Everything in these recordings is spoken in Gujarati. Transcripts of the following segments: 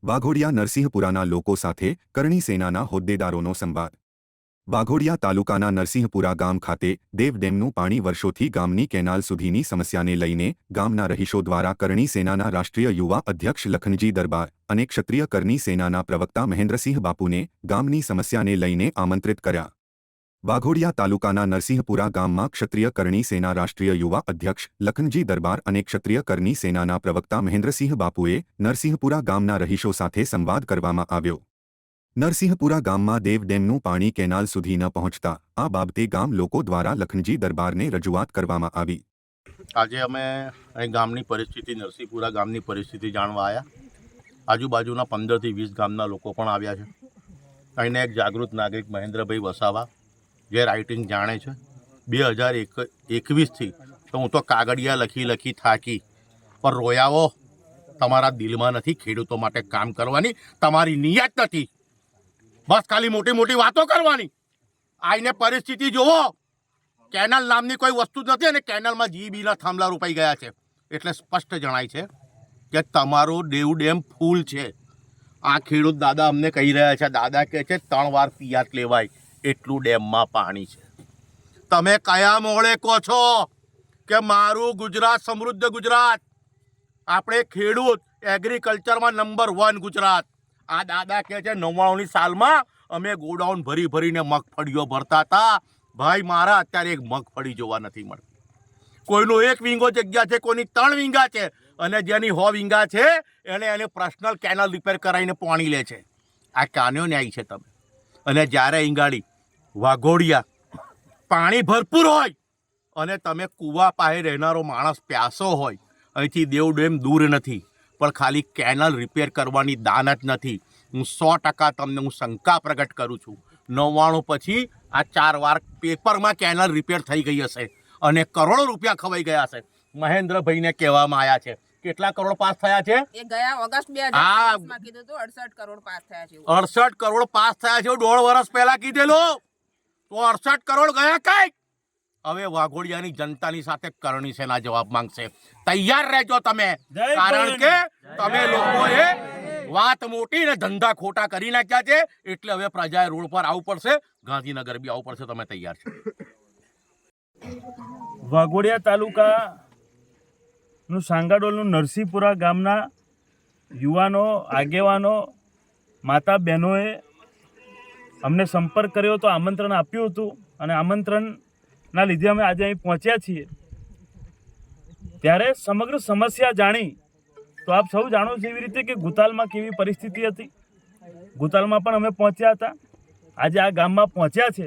વાઘોડિયા નરસિંહપુરાના લોકો સાથે કરણી સેનાના હોદ્દેદારોનો સંવાદ। વાઘોડિયા તાલુકાના નરસિંહપુરા ગામ ખાતે દેવ ડેમનું પાણી વર્ષોથી ગામની કેનાલ સુધીની સમસ્યાને લઈને ગામના રહીશો દ્વારા કરણી સેનાના રાષ્ટ્રીય યુવા અધ્યક્ષ લખનજી દરબાર અને ક્ષત્રિય કરણી સેનાના પ્રવક્તા મહેન્દ્રસિંહ બાપુને ગામની સમસ્યાને લઈને આમંત્રિત કર્યા। વાઘોડિયા તાલુકાના નરસિંહપુરા ગામમાં ક્ષત્રિય કરણી સેના રાષ્ટ્રીય યુવા અધ્યક્ષ લખનજી દરબાર અને ક્ષત્રિય કરણી સેનાના પ્રવક્તા મહેન્દ્રસિંહ બાપુએ નરસિંહપુરા ગામના રહીશો સાથે સંવાદ કરવામાં આવ્યો। નરસિંહપુરા ગામમાં દેવ ડેમનું પાણી કેનાલ સુધી ન પહોંચતા આ બાબતે ગામ લોકો દ્વારા લખનજી દરબારને રજૂઆત કરવામાં આવી। આજે અમે અહીં ગામની પરિસ્થિતિ નરસિંહપુરા ગામની પરિસ્થિતિ જાણવા આવ્યા। આજુબાજુના 15 થી 20 ગામના લોકો પણ આવ્યા છે। અહીંના એક જાગૃત નાગરિક મહેન્દ્રભાઈ વસાવા જે રાઇટિંગ જાણે છે 2021થી તો હું તો કાગળિયા લખી થાકી, પણ રોયાવો તમારા દિલમાં નથી ખેડૂતો માટે કામ કરવાની, તમારી નિયત નથી, બસ ખાલી મોટી મોટી વાતો કરવાની। આઈને પરિસ્થિતિ જુઓ, કેનાલ નામની કોઈ વસ્તુ જ નથી અને કેનાલમાં જીબીના થાંભલા રોપાઈ ગયા છે, એટલે સ્પષ્ટ જણાય છે કે તમારો દેવ ડેમ ફૂલ છે। આ ખેડૂત દાદા અમને કહી રહ્યા છે, દાદા કહે છે 3 વાર પિયાસ લેવાય એટલું ડેમમાં પાણી છે। તમે કયા મોડે કહો છો કે મારું ગુજરાત સમૃદ્ધ ગુજરાત, આપણે ખેડૂત એગ્રીકલ્ચરમાં નંબર 1 ગુજરાત। આ દાદા કહે છે 99ની સાલમાં અમે ગોડાઉન ભરીને મગફળીઓ ભરતા હતા। ભાઈ મારા અત્યારે એક મગફળી જોવા નથી મળતી। કોઈનો 1 વીંગો જગ્યા છે, કોઈની 3 વીંગા છે, અને જેની 100 વીંગા છે એને પર્સનલ કેનાલ રિપેર કરાવીને પાણી લે છે। આ કાન્યો ન્યાય છે તમે? અને જ્યારે ઈંગાળી વાઘોડિયા પાણી ભરપૂર હોય અને તમે કૂવા પાસે રહેનારો માણસ પ્યાસો હોય, અહીંથી દેવ ડેમ દૂર નથી, પણ ખાલી કેનાલ રિપેર કરવાની દાનત નથી। હું 100% તમને હું શંકા પ્રગટ કરું છું, 99 પછી આ 4 વાર પેપરમાં કેનાલ રિપેર થઈ ગઈ હશે અને કરોડો રૂપિયા ખવાઈ ગયા છે। મહેન્દ્રભાઈને કહેવામાં આવ્યા છે કેટલા કરોડ પાસ થયા છે? એ ગયા ઓગસ્ટ 2023 માં કીધું તો 68 કરોડ પાસ થયા છે। 68 કરોડ પાસ થયા છે, 1.5 વર્ષ પહેલા કીધેલું તો 68 કરોડ ગયા કઈ? હવે વાઘોડિયાની જનતાની સાથે કરણી સેના જવાબ માંગશે। તૈયાર રહેજો તમે, કારણ કે તમે લોકોએ વાત મોટી ને ધંધા ખોટા કરી નાખ્યા છે, એટલે હવે પ્રજાએ રોડ પર આવવું પડશે, ગાંધીનગર બી આવવું પડશે। તમે તૈયાર છો? વાઘોડિયા તાલુકા નું સાંગાડોલનું નરસિંહપુરા ગામના યુવાનો, આગેવાનો, માતા બહેનોએ અમને સંપર્ક કર્યો હતો, આમંત્રણ આપ્યું હતું અને આમંત્રણના લીધે અમે આજે અહીં પહોંચ્યા છીએ। ત્યારે સમગ્ર સમસ્યા જાણી તો આપ સૌ જાણો છો એવી રીતે કે ગુતાલમાં કેવી પરિસ્થિતિ હતી, ગુતાલમાં પણ અમે પહોંચ્યા હતા। આજે આ ગામમાં પહોંચ્યા છે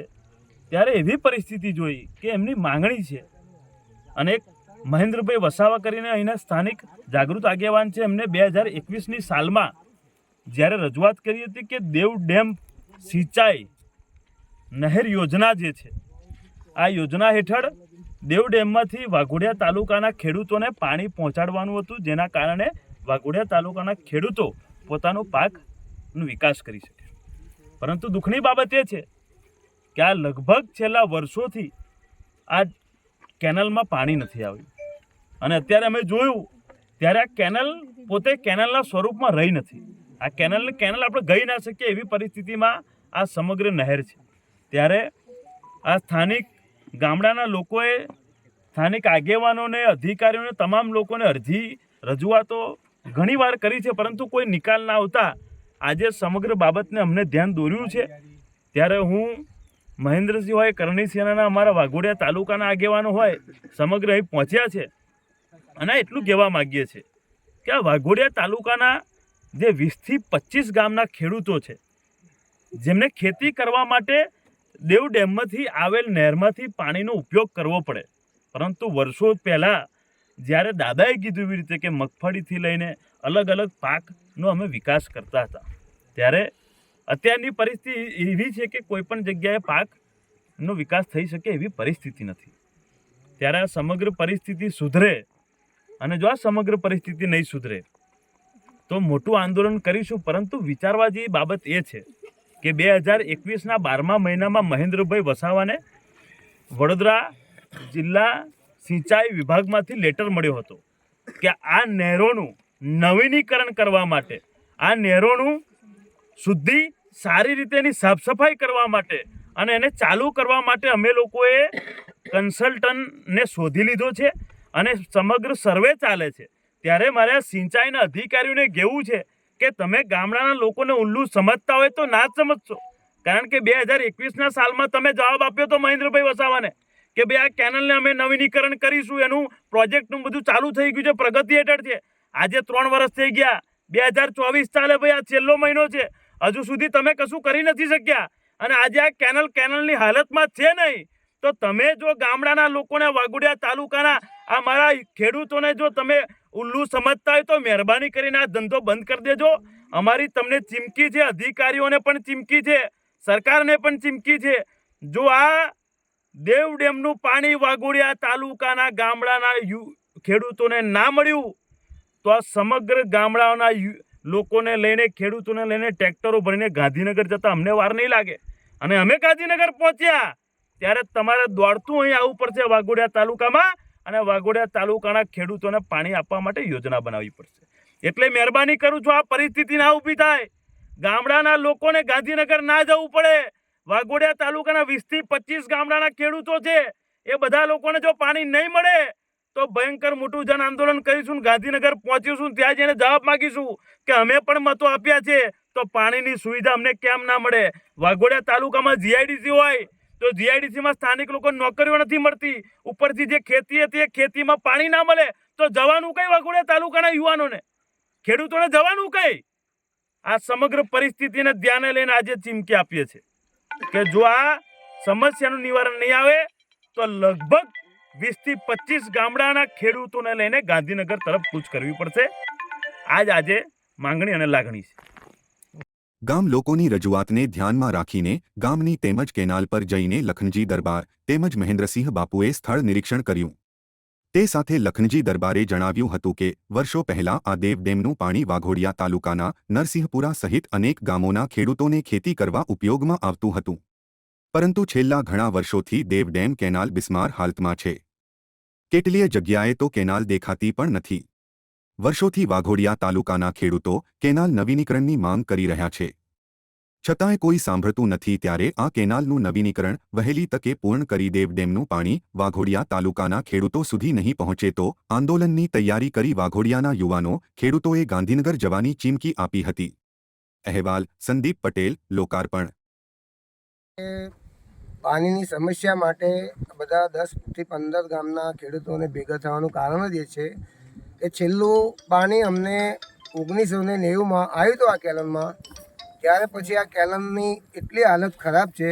ત્યારે એવી પરિસ્થિતિ જોઈ કે એમની માંગણી છે, અને એક મહેન્દ્રભાઈ વસાવા કરીને અહીંના સ્થાનિક જાગૃત આગેવાન છે, એમને 2021ની સાલમાં જ્યારે રજૂઆત કરી હતી કે દેવ ડેમ સિંચાઈ નહેર યોજના જે છે, આ યોજના હેઠળ દેવ ડેમમાંથી વાઘોડિયા તાલુકાના ખેડૂતોને પાણી પહોંચાડવાનું હતું, જેના કારણે વાઘોડિયા તાલુકાના ખેડૂતો પોતાનો પાકનો વિકાસ કરી શકે। પરંતુ દુઃખની બાબત એ છે કે આ લગભગ છેલ્લા વર્ષોથી આ કેનલમાં પાણી નથી આવ્યું, અને અત્યારે અમે જોયું ત્યારે આ કેનલ પોતે કેનલના સ્વરૂપમાં રહી નથી। આ કેનલ આપણે ગઈ ના શકીએ એવી પરિસ્થિતિમાં આ સમગ્ર નહેર છે। ત્યારે આ સ્થાનિક ગામડાના લોકોએ, સ્થાનિક આગેવાનોને, અધિકારીઓને, તમામ લોકોને અરજી રજૂઆતો ઘણીવાર કરી છે, પરંતુ કોઈ નિકાલ ના આવતા આજે સમગ્ર બાબતને અમને ધ્યાન દોર્યું છે। ત્યારે હું મહેન્દ્રસિંહ હોય, કરણી સેનાના અમારા વાઘોડિયા તાલુકાના આગેવાનો હોય, સમગ્ર અહીં પહોંચ્યા છે અને એટલું કહેવા માગીએ છીએ કે આ વાઘોડિયા તાલુકાના જે 20થી 25 ગામના ખેડૂતો છે, જેમને ખેતી કરવા માટે દેવ ડેમમાંથી આવેલ નહેરમાંથી પાણીનો ઉપયોગ કરવો પડે, પરંતુ વર્ષો પહેલાં જ્યારે દાદાએ કીધું એવી રીતે કે મગફળીથી લઈને અલગ અલગ પાકનો અમે વિકાસ કરતા હતા, ત્યારે અત્યારની પરિસ્થિતિ એવી છે કે કોઈ પણ જગ્યાએ પાકનો વિકાસ થઈ શકે એવી પરિસ્થિતિ નથી। ત્યારે આ સમગ્ર પરિસ્થિતિ સુધરે, અને જો આ સમગ્ર પરિસ્થિતિ નહીં સુધરે તો મોટું આંદોલન કરીશું। પરંતુ વિચારવા જેવી બાબત એ છે કે 2021ના 12મા મહિનામાં મહેન્દ્રભાઈ વસાવાને વડોદરા જિલ્લા સિંચાઈ વિભાગમાંથી લેટર મળ્યો હતો કે આ નહેરોનું નવીનીકરણ કરવા માટે આ નહેરોનું શુદ્ધિ સારી રીતે એની સાફ સફાઈ કરવા માટે અને એને ચાલુ કરવા માટે અમે લોકોએ કન્સલ્ટન્ટને શોધી લીધો છે અને સમગ્ર સર્વે ચાલે છે. ત્યારે મારે આ સિંચાઈના અધિકારીઓને કહેવું છે કે તમે ગામડાના લોકોને ઉલ્લુ સમજતા હોય તો ના જ સમજશો. કારણ કે 2021ના સાલમાં તમે જવાબ આપ્યો તો મહેન્દ્રભાઈ વસાવાને કે ભાઈ આ કેનલને અમે નવીનીકરણ કરીશું, એનું પ્રોજેક્ટનું બધું ચાલુ થઈ ગયું છે, પ્રગતિ હેઠળ છે. આજે 3 વર્ષ થઈ ગયા, 2024 ચાલે ભાઈ, આ છેલ્લો મહિનો છે, હજુ સુધી તમે કશું કરી નથી શક્યા. અને આજે આ કેનલની હાલતમાં છે નહીં, તો તમે જો ગામડાના લોકોને, વાઘોડિયા તાલુકાના આ મારા ખેડૂતોને જો તમે ઉલ્લુ સમજતા હોય તો મહેરબાની કરીને આ ધંધો બંધ કરી દેજો. અમારી તમને ચીમકી છે, અધિકારીઓને પણ ચીમકી છે, સરકારને પણ ચીમકી છે. જો આ દેવ ડેમનું પાણી વાઘોડિયા તાલુકાના ગામડાના ખેડૂતોને ના મળ્યું તો આ સમગ્ર ગામડાઓના લોકોને લઈને, ખેડૂતોને લઈને ટ્રેક્ટરો ભરીને ગાંધીનગર જતા અમને વાર નહીં લાગે. અને અમે ગાંધીનગર પહોંચ્યા ત્યારે તમારે દોડતું અહીં આવવું પડશે વાઘોડિયા તાલુકામાં, અને વાઘોડિયા તાલુકાના ખેડૂતોને પાણી આપવા માટે યોજના બનાવવી પડશે. એટલે મહેરબાની કરું છું, આ પરિસ્થિતિ ના ઊભી થાય. ગામડાના લોકોને ગાંધીનગર ના જવું પડે. વાઘોડિયા તાલુકાના 20 થી 25 ગામડાના ખેડૂતો છે, એ બધા લોકોને જો પાણી નહીં મળે તો ભયંકર મોટું જન આંદોલન કરીશું. ગાંધીનગર પહોંચીશું, ત્યાં જઈને જવાબ માગીશું કે અમે પણ મતો આપ્યા છે તો પાણીની સુવિધા અમને કેમ ના મળે. વાઘોડિયા તાલુકામાં જીઆઈડીસી હોય તો જીઆઈડીસીમાં સ્થાનિક લોકો નોકરીઓ નથી મળતી, ઉપરથી જે ખેતી હતી એ ખેતીમાં પાણી ના મળે તો જવાનું કઈ વાઘોડિયા તાલુકાના યુવાનોને, ખેડૂતોને જવાનું કઈ? આ સમગ્ર પરિસ્થિતિને ધ્યાને લઈને આજે ચીમકી આપીએ છીએ કે જો આ સમસ્યાનું નિવારણ નહીં આવે તો લગભગ 20 થી 25 ગામડાના ખેડૂતોને લઈને ગાંધીનગર તરફ કૂચ કરવી પડશે. આજે માંગણી અને લાગણી છે. ગામ લોકોની રજૂઆતને ધ્યાનમાં રાખીને ગામની તેમજ કેનાલ પર જઈને લખનજી દરબાર તેમજ મહેન્દ્રસિંહ બાપુએ સ્થળ નિરીક્ષણ કર્યું. તે સાથે લખનજી દરબારે જણાવ્યું હતું કે વર્ષો પહેલા આ દેવ ડેમનું પાણી વાઘોડિયા તાલુકાના નરસિંહપુરા સહિત અનેક ગામોના ખેડૂતોને ખેતી કરવા ઉપયોગમાં આવતું હતું. પરંતુ છેલ્લા ઘણા વર્ષોથી દેવ ડેમ કેનાલ બિસ્માર હાલતમાં છે. કેટલીય જગ્યાએ તો કેનાલ દેખાતી પણ નથી. વર્ષોથી વાઘોડિયા તાલુકાના ખેડૂતો કેનાલ નવીનીકરણની માંગ કરી રહ્યા છે, છતાંય કોઈ સાંભળતું નથી. ત્યારે આ કેનાલનું નવીનીકરણ વહેલી તકે પૂર્ણ કરી દેવ ડેમનું પાણી વાઘોડિયા તાલુકાના ખેડૂતો સુધી નહીં પહોંચે તો આંદોલનની તૈયારી કરી વાઘોડિયાના યુવાનો ખેડૂતોએ ગાંધીનગર જવાની ચીમકી આપી હતી. અહેવાલ સંદીપ પટેલ, લોકાર્પણ. પાણીની સમસ્યા માટે બધા 10 થી 15 ગામના ખેડૂતોને ભેગા થવાનું કારણ જ એ છે કે છેલ્લું પાણી અમને 1990માં આવ્યું હતું આ કેલનમાં. ત્યારે પછી આ કેલનની એટલી હાલત ખરાબ છે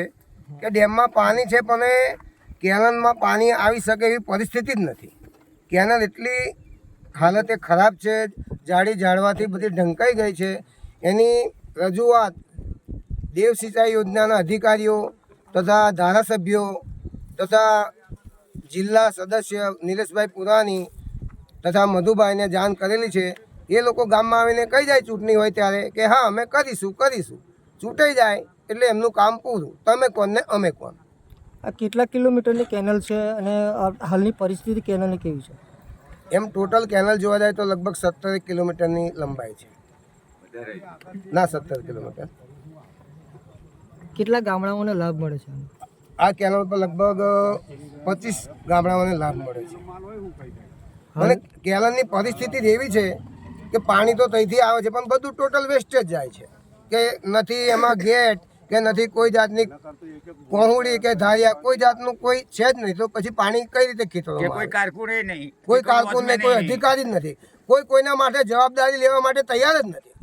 કે ડેમમાં પાણી છે પણ કેલનમાં પાણી આવી શકે એવી પરિસ્થિતિ જ નથી. કેનલ એટલી હાલતે ખરાબ છે, ઝાડવાથી બધી ઢંકાઈ ગઈ છે. એની રજૂઆત દેવ સિંચાઈ યોજનાના અધિકારીઓ તથા ધારાસભ્યો તથા જિલ્લા સદસ્ય નિલેશભાઈ પુરાણી તથા મધુભાઈને જાણ કરેલી છે. એ લોકો ગામમાં આવીને કહી જાય ચૂંટણી હોય ત્યારે કે હા અમે કરીશું. ચૂંટાઈ જાય એટલે એમનું કામ પૂરું. તમે કોણ ને અમે કોણ. આ કેટલા કિલોમીટરની કેનલ છે અને હાલની પરિસ્થિતિ કેનલની કેવી છે? એમ ટોટલ કેનલ જોવા જાય તો લગભગ 17 કિલોમીટરની લંબાઈ છે. ના, 17 કિલોમીટર. કેટલા ગામડાઓને લાભ મળે છે? આ કેનલ પર લગભગ 25 ગામડાઓને લાભ મળે છે. અને કેનલની પરિસ્થિતિ જ એવી છે કે પાણી તો ત્યાંથી આવે છે પણ બધું ટોટલ વેસ્ટેજ જાય છે. કે નથી એમાં ગેટ કે નથી કોઈ જાતની કોહુડી કે ધારિયા, કોઈ જાતનું કોઈ છે જ નહીં. તો પછી પાણી કઈ રીતે ખેતરોમાં? કોઈ કારકુન નહીં, કોઈ અધિકારી જ નથી, કોઈના માટે જવાબદારી લેવા માટે તૈયાર જ નથી.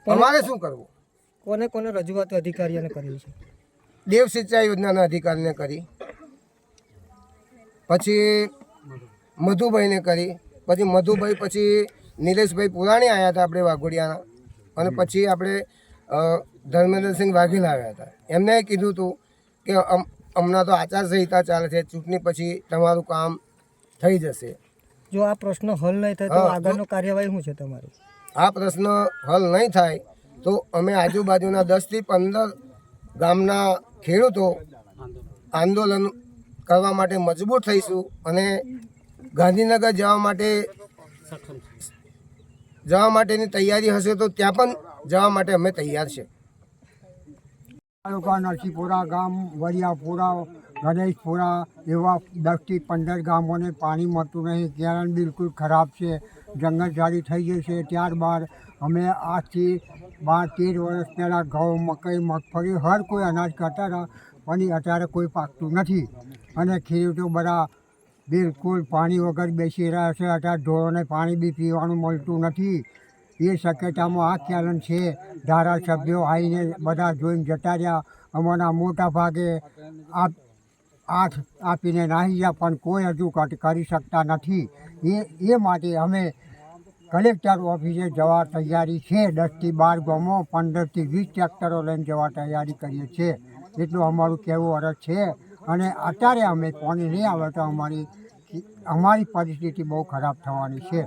અમારે શું કરવું? કોને રજૂઆત અધિકારીઓને કરેલી છે? દેવ સિંચાઈ યોજનાના અધિકારીને કરી, પછી મધુભાઈને કરી, પછી નિલેશભાઈ પુરાણી આવ્યા હતા આપણે વાઘોડિયાના, અને પછી આપણે ધર્મેન્દ્રસિંહ વાઘેલા આવ્યા હતા. એમને કીધું હતું કે હમણાં તો આચારસંહિતા ચાલે છે, ચૂંટણી પછી તમારું કામ થઈ જશે. જો આ પ્રશ્ન હલ નહીં થાય તો આગળનો કાર્યવાહી શું છે તમારી? આ પ્રશ્ન હલ નહીં થાય તો અમે આજુબાજુના 10 થી 15 ગામના ખેડૂતો આંદોલન કરવા માટે મજબૂર થઈશું અને ગાંધીનગર જવા માટે જવા માટેની તૈયારી હશે તો ત્યાં પણ જવા માટે અમે તૈયાર છે. તાલુકા નરસિંહપુરા ગામ, વરિયાપુરા, ગણેશપુરા એવા 10 થી 15 ગામોને પાણી મળતું નહીં. કેનાલ બિલકુલ ખરાબ છે, જંગલઝાડી થઈ ગઈ છે. ત્યારબાદ અમે આજથી 12-13 વર્ષ પહેલાં ઘઉં, મકઈ, મગફળી હર કોઈ અનાજ કરતા હતા, પણ અત્યારે કોઈ પાકતું નથી અને ખેડૂતો બધા બિલકુલ પાણી વગર બેસી રહ્યા છે. અત્યારે ઢોરોને પાણી બી પીવાનું મળતું નથી. એ શક્યતામાં આ કેનાલ છે. ધારાસભ્યો આવીને બધા જોઈને જતા રહ્યા. અમારા મોટા ભાગે આપીને નાહી ગયા, પણ કોઈ હજુ કરી શકતા નથી. એ માટે અમે કલેક્ટર ઓફિસે જવા તૈયારી છે. 10 થી 12 ગામો, 15 થી 20 ટ્રેક્ટરો લઈને જવા તૈયારી કરીએ છીએ. એટલું અમારું કહેવું અરજ છે. અને અત્યારે અમે પાણી નહીં આવે તો અમારી પરિસ્થિતિ બહુ ખરાબ થવાની છે.